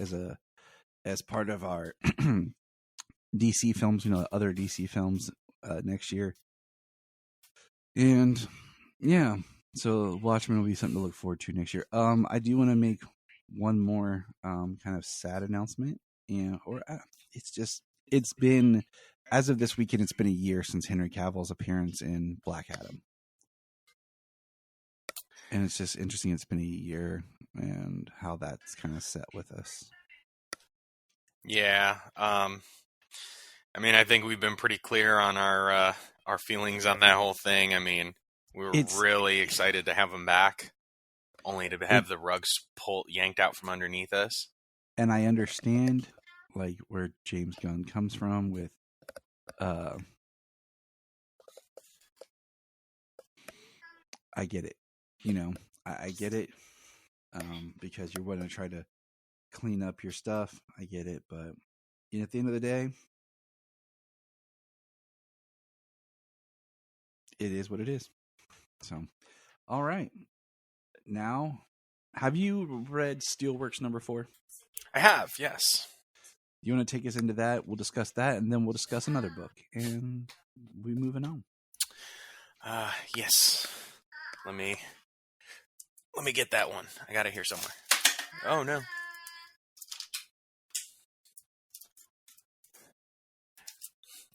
as part of our DC films, other DC films next year. And yeah, so Watchmen will be something to look forward to next year. I do want to make one more kind of sad announcement. It's been, as of this weekend, it's been a year since Henry Cavill's appearance in Black Adam. And it's just interesting it's been a year and how that's kind of set with us. Yeah. I mean, I think we've been pretty clear on our feelings on that whole thing. I mean, we were really excited to have him back, only to have the rugs yanked out from underneath us. And I understand like where James Gunn comes from with I get it. I get it. Because you want to try to clean up your stuff. I get it, but at the end of the day, it is what it is. So, all right. Now, have you read Steelworks #4? I have, yes. You want to take us into that? We'll discuss that, and then we'll discuss another book, and we're moving on. Yes. Let me get that one. I got it here somewhere. Oh, no.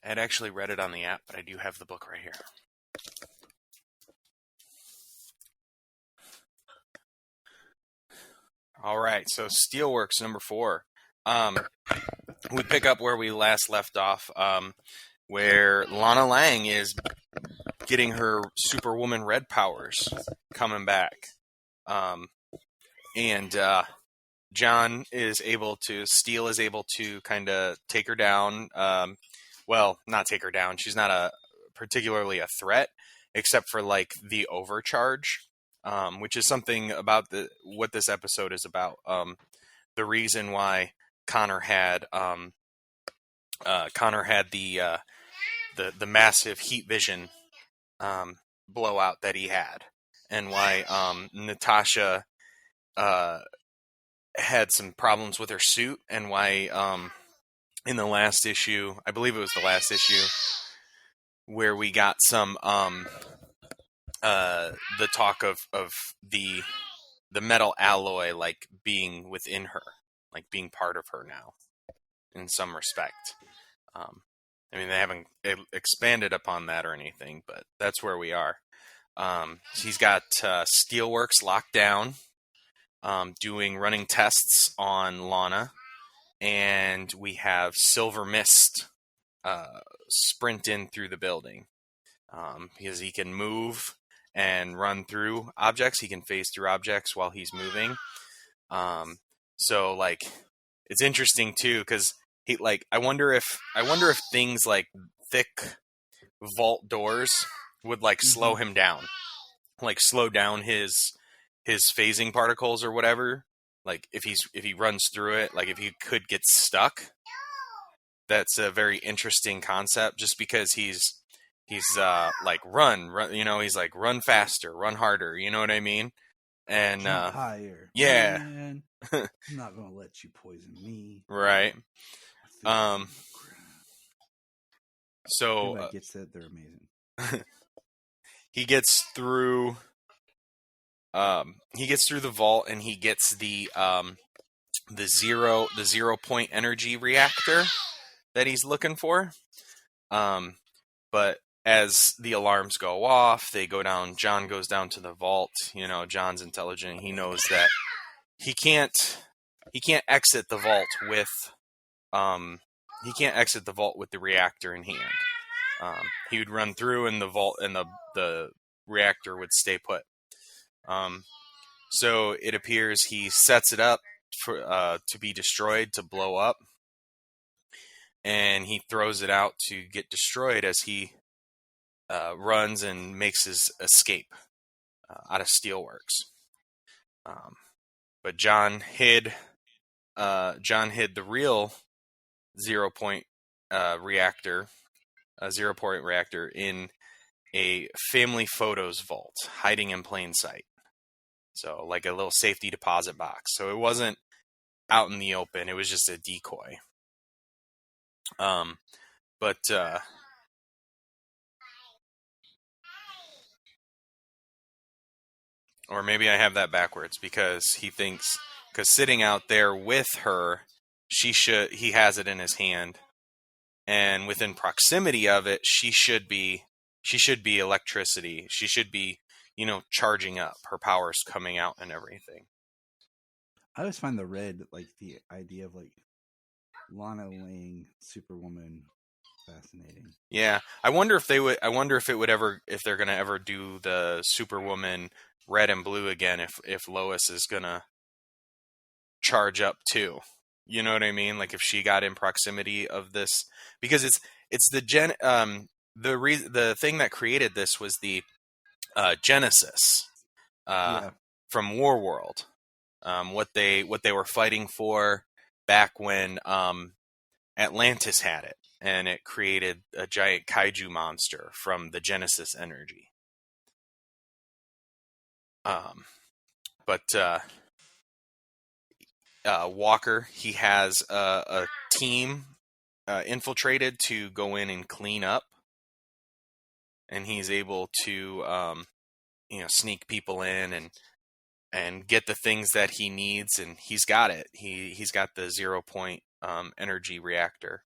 I had actually read it on the app, but I do have the book right here. All right, so Steelworks #4. We pick up where we last left off, where Lana Lang is getting her Superwoman red powers coming back. And John is able to, Steel is able to kind of take her down. Well, not take her down. She's not particularly a threat, except for like the overcharge, which is something about what this episode is about. The reason why Connor had the massive heat vision blowout that he had, and why Natasha had some problems with her suit, and why in the last issue, I believe it was the last issue, where we got some the talk of the metal alloy like being within her, like being part of her now in some respect. I mean, they haven't expanded upon that or anything, but that's where we are. He's got Steelworks locked down, running tests on Lana, and we have Silver Mist sprint in through the building because he can move and run through objects. He can phase through objects while he's moving. So like, it's interesting too, because I wonder if things like thick vault doors would like slow him down, like slow down his phasing particles or whatever. Like if he runs through it, like if he could get stuck. That's a very interesting concept, just because he's he's like run, you know, he's like run faster, run harder, you know what I mean? And Jump higher. yeah. Man, I'm not gonna let you poison me. Right. So everybody gets that, they're amazing. he gets through the vault, and he gets the 0 point energy reactor that he's looking for. But as the alarms go off, they go down. John goes down to the vault. You know, John's intelligent. He knows that he can't exit the vault with the reactor in hand. He would run through, and the vault and the reactor would stay put. So it appears he sets it up for to be destroyed, to blow up, and he throws it out to get destroyed as he runs and makes his escape out of steelworks. But John hid the real 0 point reactor, a 0 point reactor, in a family photos vault, hiding in plain sight. So like a little safety deposit box. So it wasn't out in the open. It was just a decoy. Or maybe I have that backwards, because he thinks, because sitting out there with her, he has it in his hand, and within proximity of it, she should be electricity. She should be, you know, charging up. Her power's coming out and everything. I always find the red, like the idea of like Lana Lang, Superwoman, fascinating. Yeah, I wonder if they're gonna ever do the Superwoman red and blue again. If Lois is gonna charge up too, you know what I mean? Like if she got in proximity of this, because it's the thing that created this was the Genesis from Warworld. What they were fighting for back when Atlantis had it, and it created a giant kaiju monster from the Genesis energy. Walker, he has a team infiltrated to go in and clean up, and he's able to sneak people in and get the things that he needs, and he's got it. He's got the 0 point energy reactor.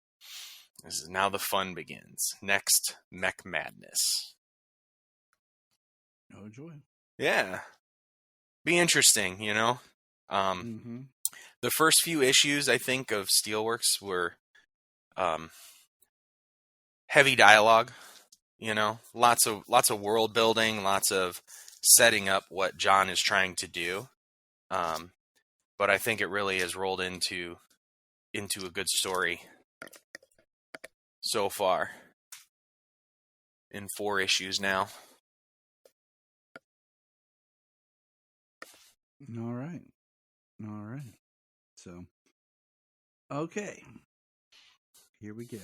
This is now the fun begins. Next, Mech Madness. Oh joy! Yeah, be interesting. You know, the first few issues I think of Steelworks were heavy dialogue. You know, lots of world building, lots of setting up what John is trying to do. But I think it really has rolled into a good story so far in 4 issues now. All right. So, okay, here we go.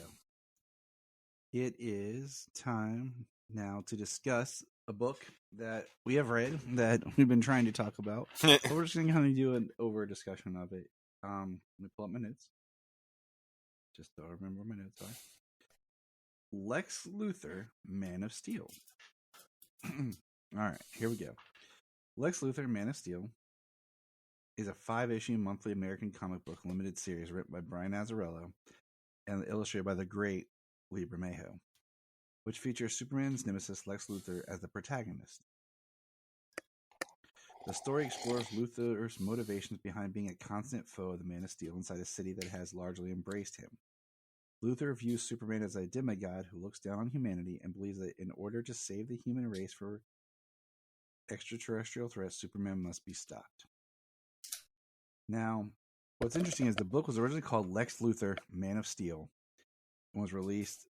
It is time now to discuss a book that we have read that we've been trying to talk about. But we're just going to kind of do an over discussion of it. Let me pull up my notes. Just don't remember what my notes are. Lex Luthor, Man of Steel. All right, here we go. Lex Luthor, Man of Steel is a 5-issue monthly American comic book limited series written by Brian Azzarello and illustrated by the great Lee Bermejo, which features Superman's nemesis Lex Luthor as the protagonist. The story explores Luthor's motivations behind being a constant foe of the Man of Steel inside a city that has largely embraced him. Luthor views Superman as a demigod who looks down on humanity and believes that in order to save the human race from extraterrestrial threats, Superman must be stopped. Now, what's interesting is the book was originally called Lex Luthor, Man of Steel, and was released,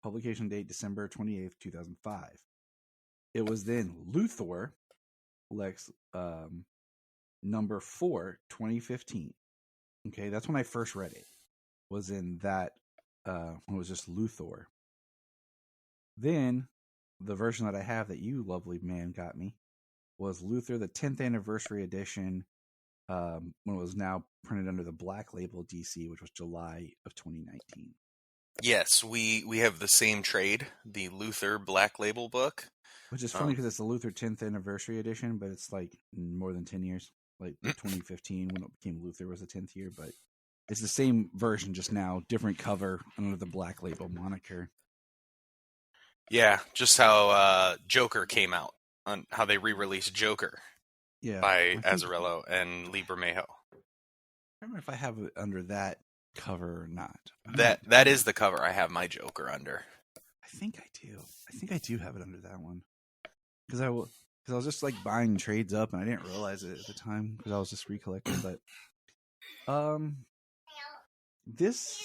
publication date December 28th, 2005. It was then Luthor, Lex, number 4, 2015. Okay, that's when I first read it. Was in that, it was just Luthor. Then the version that I have that you, lovely man, got me was Luthor, the 10th anniversary edition, when it was now printed under the Black Label DC, which was July of 2019. Yes, we have the same trade, the Luthor Black Label book. Which is funny because it's the Luthor 10th anniversary edition, but it's like more than 10 years. Like 2015 when it became Luthor was the 10th year, but it's the same version, just now, different cover under the Black Label moniker. Yeah, just how Joker came out, on how they re-released Joker by Azzarello and Lee Bermejo. I don't remember if I have it under that cover or not. That is the cover I have my Joker under. I think I do have it under that one. Because I was just like buying trades up and I didn't realize it at the time because I was just recollecting. But this,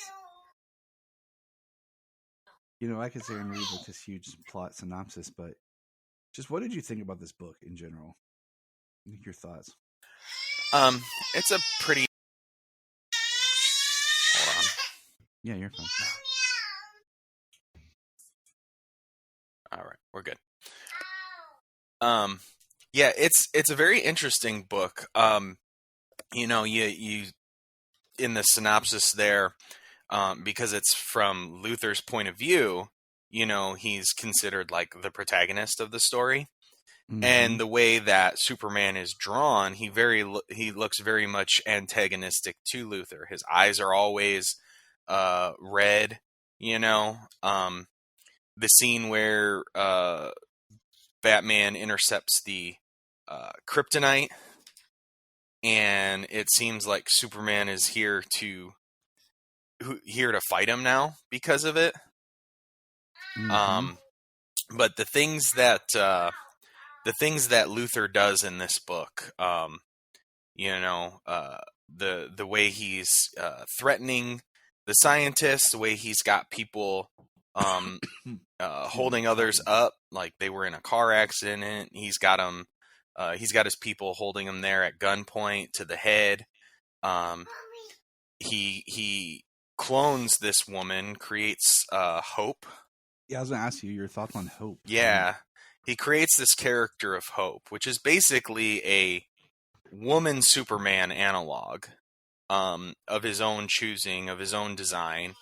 I could say and read like this huge plot synopsis, but just what did you think about this book in general? Your thoughts? It's a pretty. Hold on. Yeah, you're fine. All right, we're good. Yeah, it's a very interesting book. You in the synopsis there, because it's from Luthor's point of view, he's considered like the protagonist of the story. Mm-hmm. And the way that Superman is drawn, he looks very much antagonistic to Luthor. His eyes are always red, the scene where Batman intercepts the kryptonite, and it seems like Superman is here to fight him now because of it. Mm-hmm. But the things that Luthor does in this book, the way he's threatening the scientists, the way he's got people holding others up like they were in a car accident. He's got his people holding him there at gunpoint to the head. He clones this woman, creates Hope. Yeah, I was going to ask you your thoughts on Hope. Yeah. He creates this character of Hope, which is basically a woman Superman analog of his own choosing, of his own design.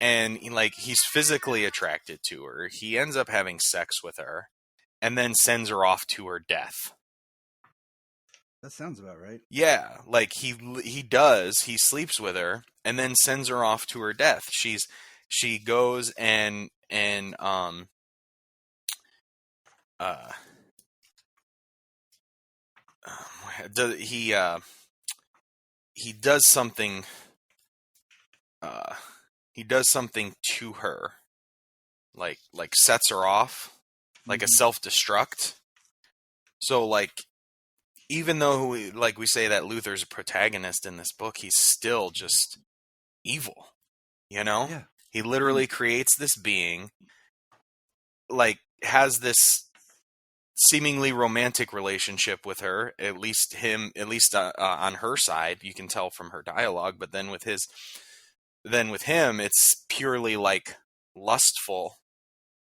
And he's physically attracted to her. He ends up having sex with her and then sends her off to her death. That sounds about right. Yeah, he does. He sleeps with her and then sends her off to her death. She goes and he does something. He does something to her, like sets her off, like a self-destruct. So even though we say that Luthor's a protagonist in this book, he's still just evil. Yeah. He literally creates this being, has this seemingly romantic relationship with her, at least on her side, you can tell from her dialogue, but then with him, it's purely lustful,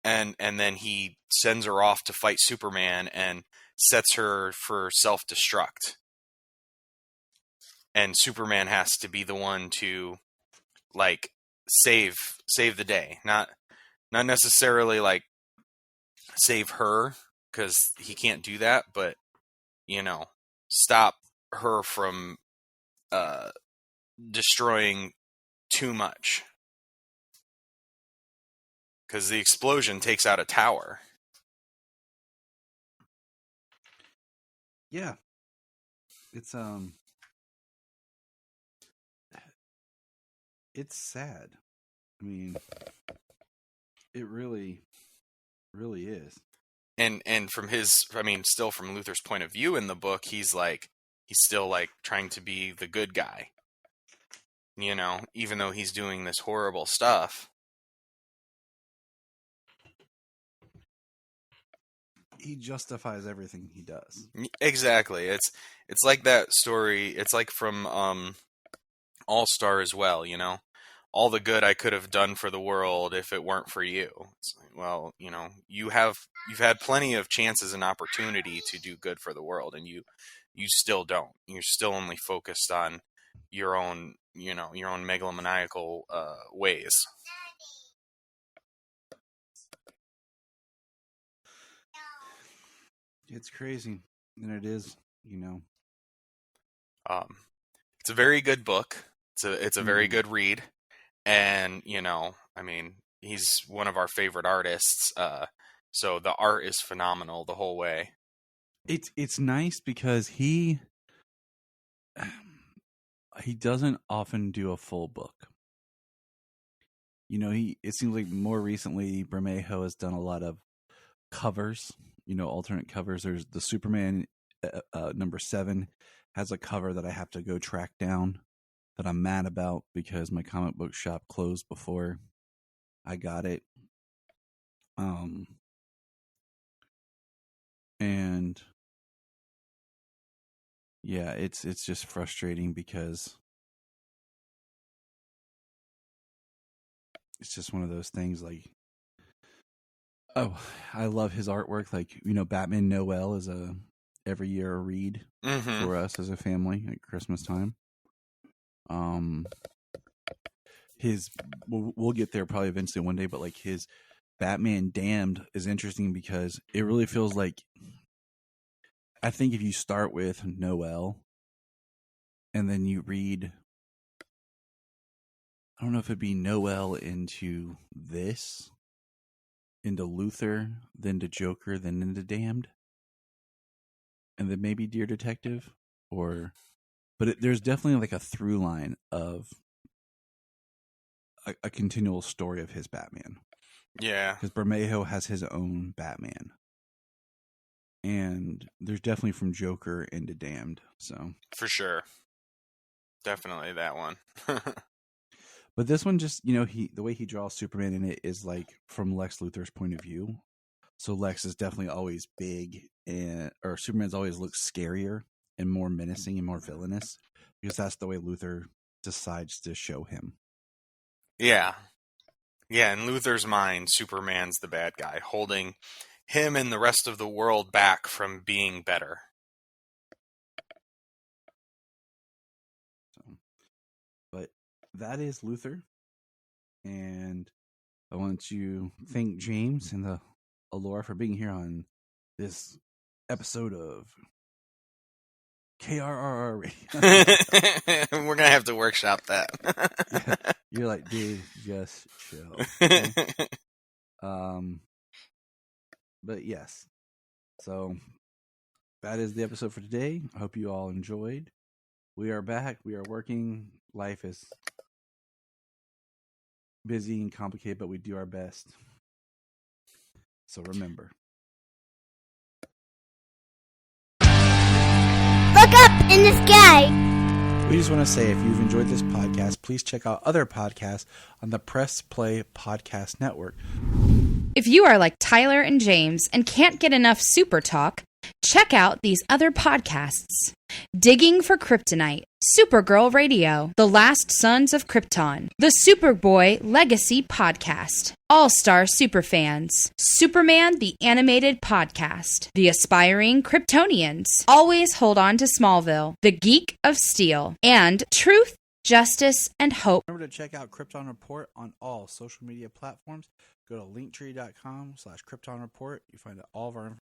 and then he sends her off to fight Superman and sets her for self-destruct. And Superman has to be the one to save the day, not necessarily save her, because he can't do that, but stop her from destroying too much, because the explosion takes out a tower. Yeah, it's sad. I mean, it really is. And from still from Luthor's point of view in the book, he's still trying to be the good guy. Even though he's doing this horrible stuff. He justifies everything he does. Exactly. It's like that story. It's like from All-Star as well, all the good I could have done for the world if it weren't for you. It's like, well, you know, you've had plenty of chances and opportunity to do good for the world, and you still don't. You're still only focused on your own, you know, your own megalomaniacal ways. It's crazy, and it is, you know. It's a very good book. It's a very good read, and you know, I mean, he's one of our favorite artists. So the art is phenomenal the whole way. It's nice because he doesn't often do a full book. You know, it seems like more recently Bermejo has done a lot of covers, you know, alternate covers. There's the Superman number 7 has a cover that I have to go track down that I'm mad about because my comic book shop closed before I got it. And yeah, it's just frustrating because it's just one of those things like, oh, I love his artwork. Like, you know, Batman Noel is every year a read for us as a family at Christmas time. We'll get there probably eventually one day, but like his Batman Damned is interesting because it really feels like, I think if you start with Noel and then you read, I don't know if it'd be Noel into this, into Luthor, then to Joker, then into Damned, and then maybe Dear Detective, but there's definitely like a through line of a continual story of his Batman. Yeah. Because Bermejo has his own Batman. And there's definitely from Joker into Damned. So For sure. Definitely that one. But this one just, you know, the way he draws Superman in it is like from Lex Luthor's point of view. So Lex is definitely always big, or Superman's always looks scarier and more menacing and more villainous because that's the way Luthor decides to show him. Yeah. Yeah, in Luthor's mind, Superman's the bad guy, holding him and the rest of the world back from being better. But that is Luthor. And I want to thank James and the Allure for being here on this episode of KRRR Radio. We're going to have to workshop that. Yeah, you're like, dude, just chill. Okay? But yes. So that is the episode for today. I hope you all enjoyed. We are back. We are working. Life is busy and complicated, but we do our best. So remember. Look up in the sky. We just want to say, if you've enjoyed this podcast, please check out other podcasts on the Press Play Podcast Network. If you are like Tyler and James and can't get enough super talk, check out these other podcasts. Digging for Kryptonite, Supergirl Radio, The Last Sons of Krypton, The Superboy Legacy Podcast, All-Star Superfans, Superman the Animated Podcast, The Aspiring Kryptonians, Always Hold On to Smallville, The Geek of Steel, and Truth, Justice, and Hope. Remember to check out Krypton Report on all social media platforms. Go to linktree.com/Krypton Report. You find all of our information.